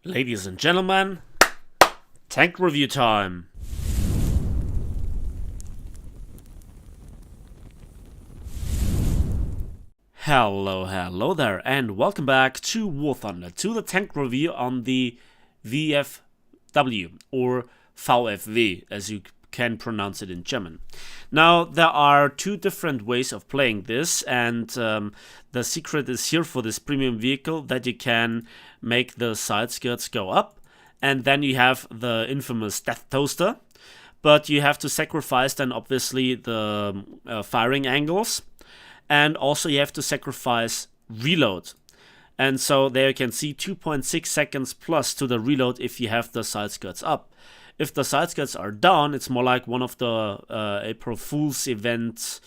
Ladies and gentlemen, tank review time. Hello there, and welcome back to War Thunder, to the tank review on the VFW, or VFW, as you can pronounce it in German. Now, there are two different ways of playing this, and the secret is here for this premium vehicle that you can make the side skirts go up, and then you have the infamous death toaster, but you have to sacrifice then obviously the firing angles, and also you have to sacrifice reload. And so there you can see 2.6 seconds plus to the reload if you have the side skirts up. If the side skirts are down, it's more like one of the April Fool's event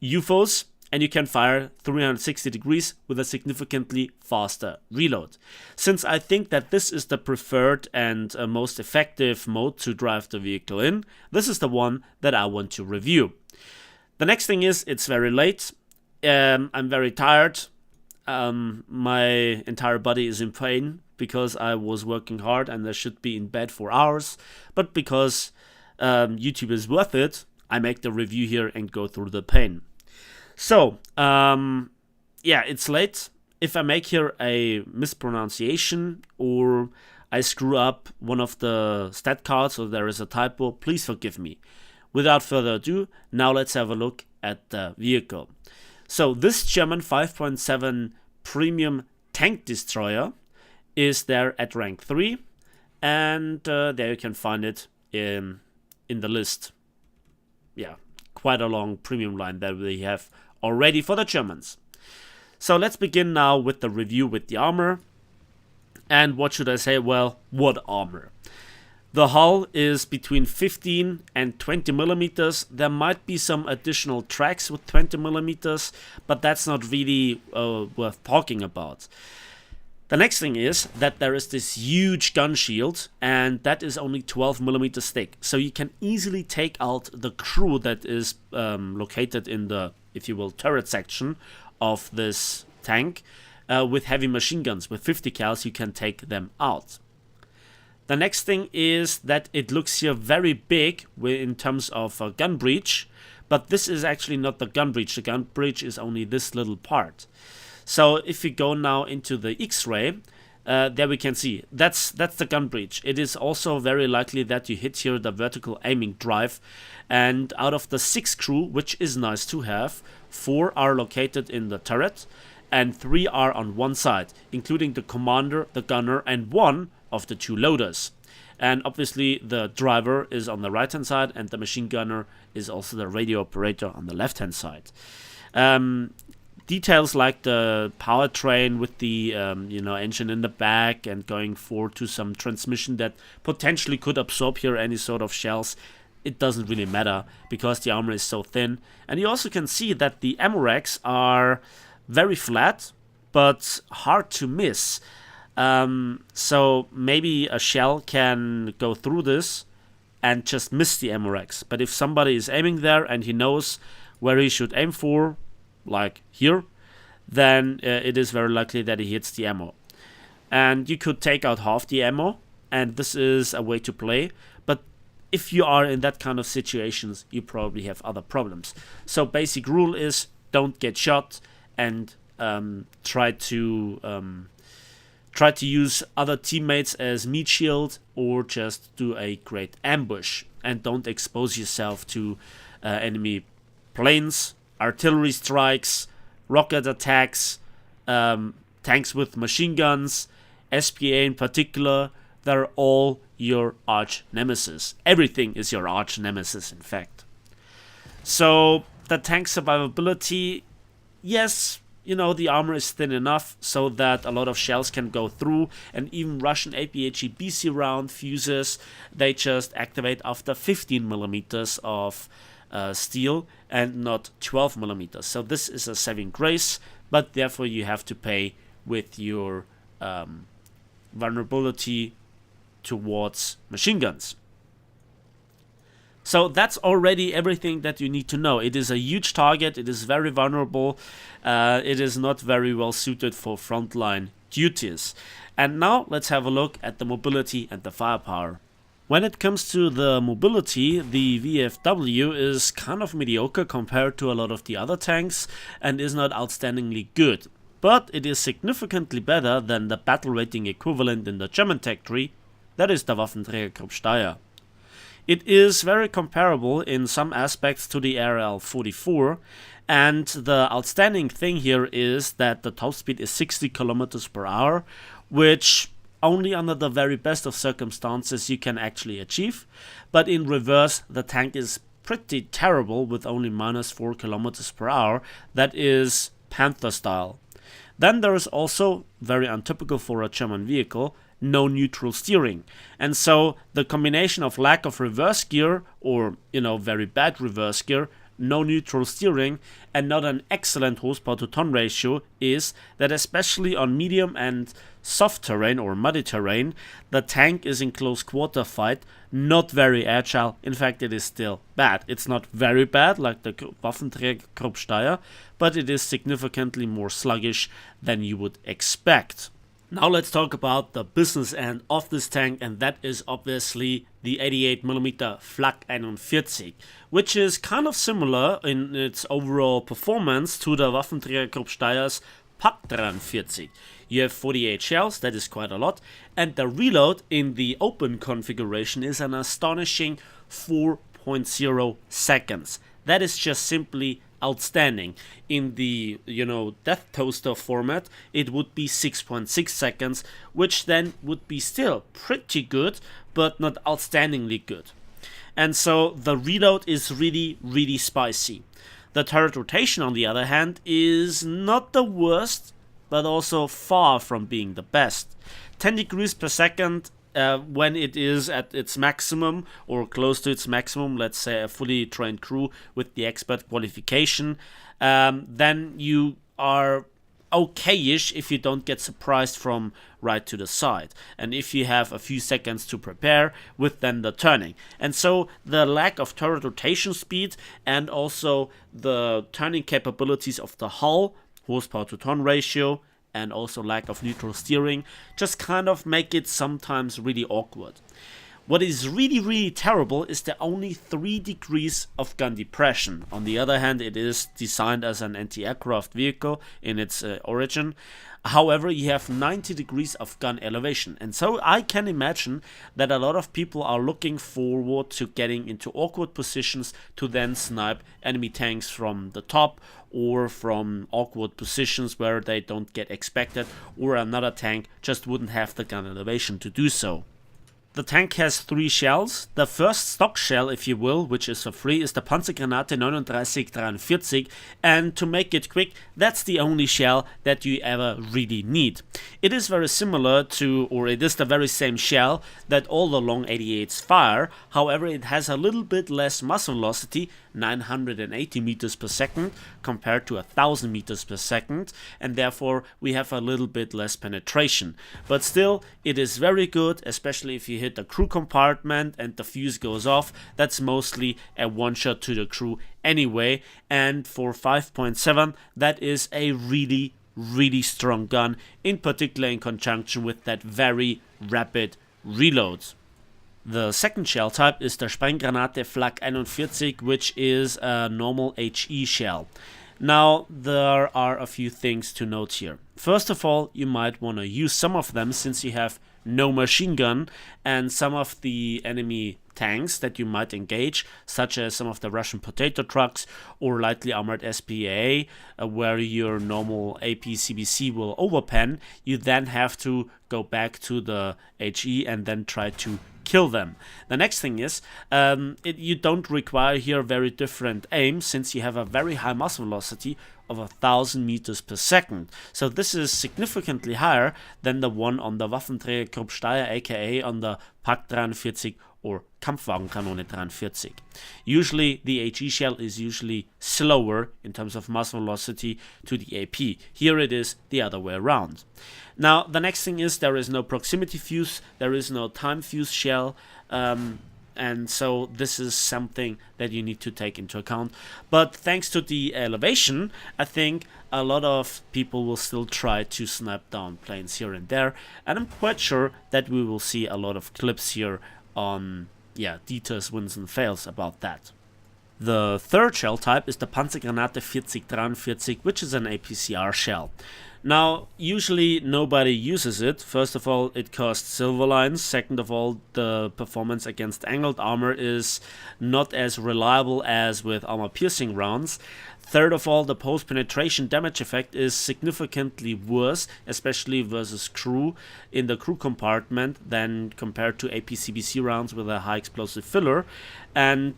UFOs, and you can fire 360 degrees with a significantly faster reload. Since I think that this is the preferred and most effective mode to drive the vehicle in, this is the one that I want to review. The next thing is, it's very late. I'm very tired. My entire body is in pain because I was working hard and I should be in bed for hours. But because YouTube is worth it, I make the review here and go through the pain. So, yeah, it's late. If I make here a mispronunciation or I screw up one of the stat cards or there is a typo, please forgive me. Without further ado, now let's have a look at the vehicle. So this German 5.7 premium tank destroyer is there at rank 3, and there you can find it in the list. Yeah, quite a long premium line that we have already for the Germans. So let's begin now with the review with the armor. And what should I say? Well, what armor? The hull is between 15 and 20 millimeters. There might be some additional tracks with 20 millimeters, but that's not really worth talking about. The next thing is that there is this huge gun shield, and that is only 12 millimeters thick. So you can easily take out the crew that is located in the, if you will, turret section of this tank with heavy machine guns. With 50 cals, you can take them out. The next thing is that it looks here very big in terms of a gun breech, but this is actually not the gun breech. The gun breech is only this little part. So if we go now into the X-ray, there we can see that's the gun breech. It is also very likely that you hit here the vertical aiming drive, and out of the 6 crew, which is nice to have, 4 are located in the turret and 3 are on one side, including the commander, the gunner, and 1 of the 2 loaders. And obviously the driver is on the right hand side, and the machine gunner is also the radio operator on the left hand side. Details like the powertrain with the engine in the back and going forward to some transmission that potentially could absorb here any sort of shells, it doesn't really matter because the armor is so thin. And you also can see that the ammo racks are very flat but hard to miss. So maybe a shell can go through this and just miss the ammo racks. But if somebody is aiming there and he knows where he should aim for, like here, then it is very likely that he hits the ammo. And you could take out half the ammo, and this is a way to play. But if you are in that kind of situations, you probably have other problems. So basic rule is don't get shot, and try to use other teammates as meat shield, or just do a great ambush and don't expose yourself to enemy planes, artillery strikes, rocket attacks, tanks with machine guns, SPA in particular. They're all your arch nemesis. Everything is your arch nemesis, in fact. So the tank survivability, yes, the armor is thin enough so that a lot of shells can go through, and even Russian APHE BC round fuses, they just activate after 15 millimeters of steel and not 12 millimeters. So this is a saving grace, but therefore you have to pay with your vulnerability towards machine guns. So that's already everything that you need to know. It is a huge target, it is very vulnerable, it is not very well suited for frontline duties. And now let's have a look at the mobility and the firepower. When it comes to the mobility, the VFW is kind of mediocre compared to a lot of the other tanks and is not outstandingly good. But it is significantly better than the battle rating equivalent in the German tech tree, that is the Waffenträgergruppe Steyr. It is very comparable in some aspects to the RL-44, and the outstanding thing here is that the top speed is 60 km per hour, which only under the very best of circumstances you can actually achieve, but in reverse the tank is pretty terrible with only -4 km per hour. That is Panther style. Then there is also, very untypical for a German vehicle, no neutral steering. And so the combination of lack of reverse gear, or very bad reverse gear, no neutral steering, and not an excellent horsepower to ton ratio is that especially on medium and soft terrain or muddy terrain, the tank is in close quarter fight, not very agile. In fact, it is still bad. It's not very bad like the Waffenträgergruppe Steyr, but it is significantly more sluggish than you would expect. Now let's talk about the business end of this tank, and that is obviously the 88mm Flak 41, which is kind of similar in its overall performance to the Waffenträgergruppe Steyr's Pak 43. You have 48 shells, that is quite a lot, and the reload in the open configuration is an astonishing 4.0 seconds. That is just simply outstanding. In the death toaster format it would be 6.6 seconds, which then would be still pretty good but not outstandingly good. And so the reload is really spicy. The turret rotation on the other hand is not the worst, but also far from being the best. 10 degrees per second when it is at its maximum or close to its maximum, let's say a fully trained crew with the expert qualification, then you are okayish if you don't get surprised from right to the side, and if you have a few seconds to prepare with then the turning. And so the lack of turret rotation speed and also the turning capabilities of the hull, horsepower to ton ratio, and also lack of neutral steering just kind of make it sometimes really awkward. What is really terrible is the only 3 degrees of gun depression. On the other hand, it is designed as an anti-aircraft vehicle in its origin. However, you have 90 degrees of gun elevation, and so I can imagine that a lot of people are looking forward to getting into awkward positions to then snipe enemy tanks from the top or from awkward positions where they don't get expected, or another tank just wouldn't have the gun elevation to do so. The tank has 3 shells. The first stock shell, if you will, which is for free, is the Panzergranate 3943, and to make it quick, that's the only shell that you ever really need. It is very similar to, or it is the very same shell that all the long 88s fire, however it has a little bit less muzzle velocity, 980 meters per second compared to 1000 meters per second, and therefore we have a little bit less penetration. But still, it is very good, especially if you hit the crew compartment and the fuse goes off. That's mostly a one shot to the crew anyway, and for 5.7 that is a really strong gun, in particular in conjunction with that very rapid reload. The second shell type is the Sprenggranate Flak 41, which is a normal HE shell. Now, there are a few things to note here. First of all, you might want to use some of them since you have no machine gun, and some of the enemy tanks that you might engage, such as some of the Russian potato trucks or lightly armored SPA, where your normal AP-CBC will overpen, you then have to go back to the HE and then try to kill them. The next thing is, you don't require here very different aim, since you have a very high muzzle velocity of 1000 meters per second. So this is significantly higher than the one on the Waffenträgergruppe Steyr, aka on the Pak 43 or Kampfwagenkanone 43. Usually the HE shell is usually slower in terms of muzzle velocity to the AP. Here it is the other way around. Now the next thing is, there is no proximity fuse, there is no time fuse shell. And so this is something that you need to take into account. But thanks to the elevation, I think a lot of people will still try to snap down planes here and there. And I'm quite sure that we will see a lot of clips here on, Dieter's wins and fails about that. The third shell type is the Panzergranate 4043, which is an APCR shell. Now, usually nobody uses it. First of all, it costs silver lines. Second of all, the performance against angled armor is not as reliable as with armor-piercing rounds. Third of all, the post-penetration damage effect is significantly worse, especially versus crew in the crew compartment, than compared to APCBC rounds with a high explosive filler. And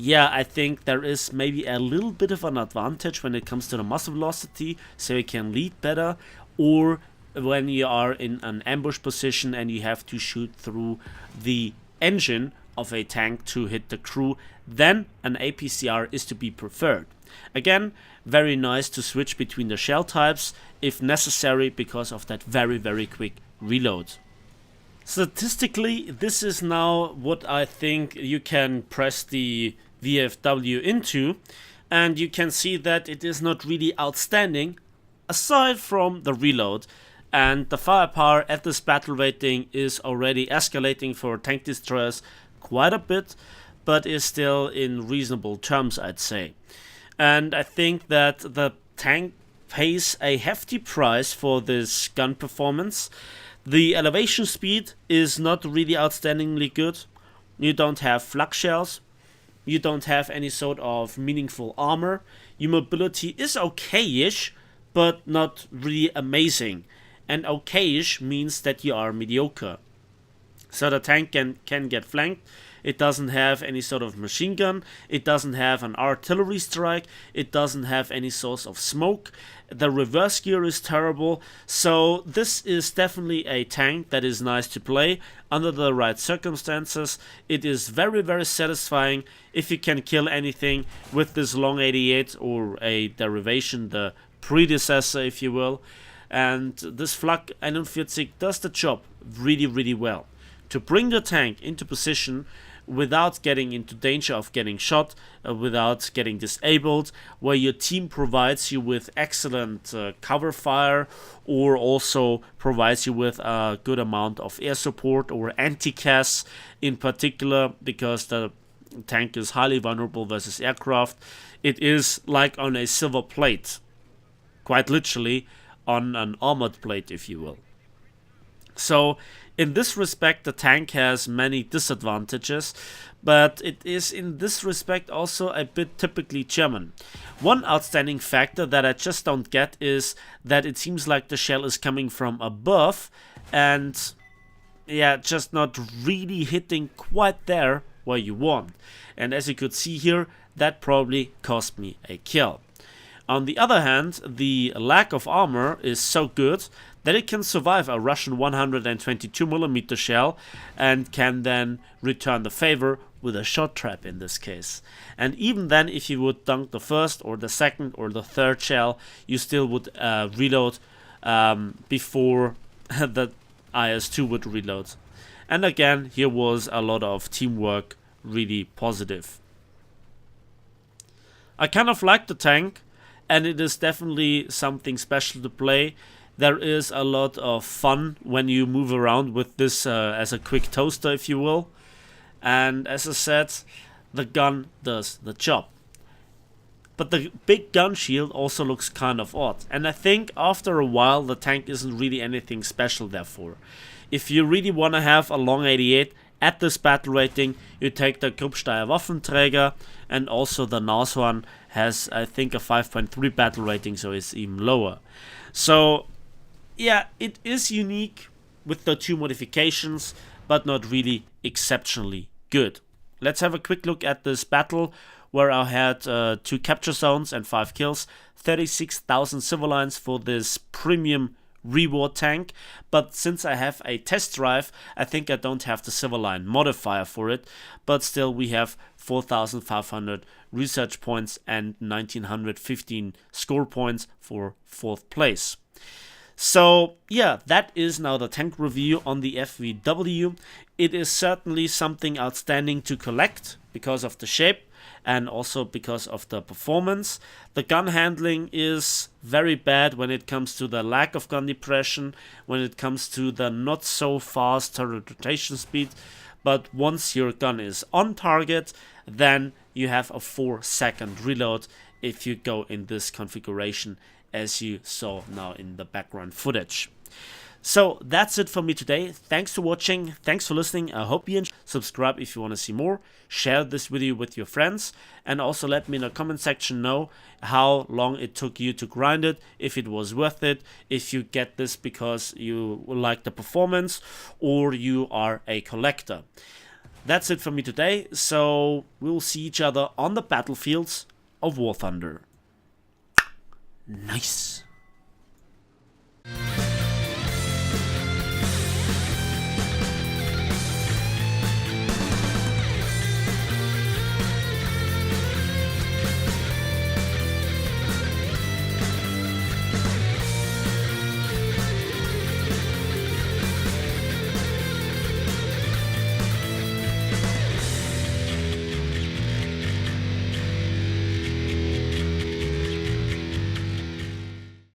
I think there is maybe a little bit of an advantage when it comes to the muzzle velocity, so you can lead better, or when you are in an ambush position and you have to shoot through the engine of a tank to hit the crew, then an APCR is to be preferred. Again, very nice to switch between the shell types if necessary because of that very, very quick reload. Statistically, this is now what I think you can press the VFW into, and you can see that it is not really outstanding aside from the reload, and the firepower at this battle rating is already escalating for tank destroyers quite a bit, but is still in reasonable terms, I'd say. And I think that the tank pays a hefty price for this gun performance. The elevation speed is not really outstandingly good. You don't have flak shells. You don't have any sort of meaningful armor. Your mobility is okay-ish, but not really amazing. And okay-ish means that you are mediocre. So the tank can get flanked. It doesn't have any sort of machine gun. It doesn't have an artillery strike. It doesn't have any source of smoke. The reverse gear is terrible. So this is definitely a tank that is nice to play under the right circumstances. It is very, very satisfying if you can kill anything with this long 88 or a derivation, the predecessor if you will. And this Flak 41 does the job really, really well. To bring the tank into position without getting into danger of getting shot, without getting disabled, where your team provides you with excellent cover fire, or also provides you with a good amount of air support or anti-CAS in particular, because the tank is highly vulnerable versus aircraft. It is like on a silver plate, quite literally on an armored plate if you will. So in this respect, the tank has many disadvantages, but it is in this respect also a bit typically German. One outstanding factor that I just don't get is that it seems like the shell is coming from above and just not really hitting quite there where you want. And as you could see here, that probably cost me a kill. On the other hand, the lack of armor is so good that it can survive a Russian 122mm shell and can then return the favor with a shot trap in this case. And even then, if you would dunk the first or the second or the third shell, you still would reload before the IS-2 would reload. And again, here was a lot of teamwork, really positive. I kind of like the tank, and it is definitely something special to play. There is a lot of fun when you move around with this as a quick toaster, if you will. And as I said, the gun does the job. But the big gun shield also looks kind of odd. And I think after a while, the tank isn't really anything special therefore. If you really want to have a long 88 at this battle rating, you take the Kruppsteier Waffenträger, and also the Nashorn has, I think, a 5.3 battle rating, so it's even lower. So yeah, it is unique with the two modifications, but not really exceptionally good. Let's have a quick look at this battle where I had 2 capture zones and 5 kills, 36,000 civil lines for this premium reward tank, but since I have a test drive, I think I don't have the civil line modifier for it, but still we have 4,500 research points and 1,915 score points for 4th place. So yeah, that is now the tank review on the FVW. It is certainly something outstanding to collect because of the shape and also because of the performance. The gun handling is very bad when it comes to the lack of gun depression, when it comes to the not so fast turret rotation speed. But once your gun is on target, then you have a 4-second reload if you go in this configuration, as you saw now in the background footage. So that's it for me today. Thanks for watching. Thanks for listening. I hope you enjoyed. Subscribe if you want to see more. Share this video with your friends. And also let me in the comment section know how long it took you to grind it, if it was worth it, if you get this because you like the performance or you are a collector. That's it for me today. So we'll see each other on the battlefields of War Thunder. Nice.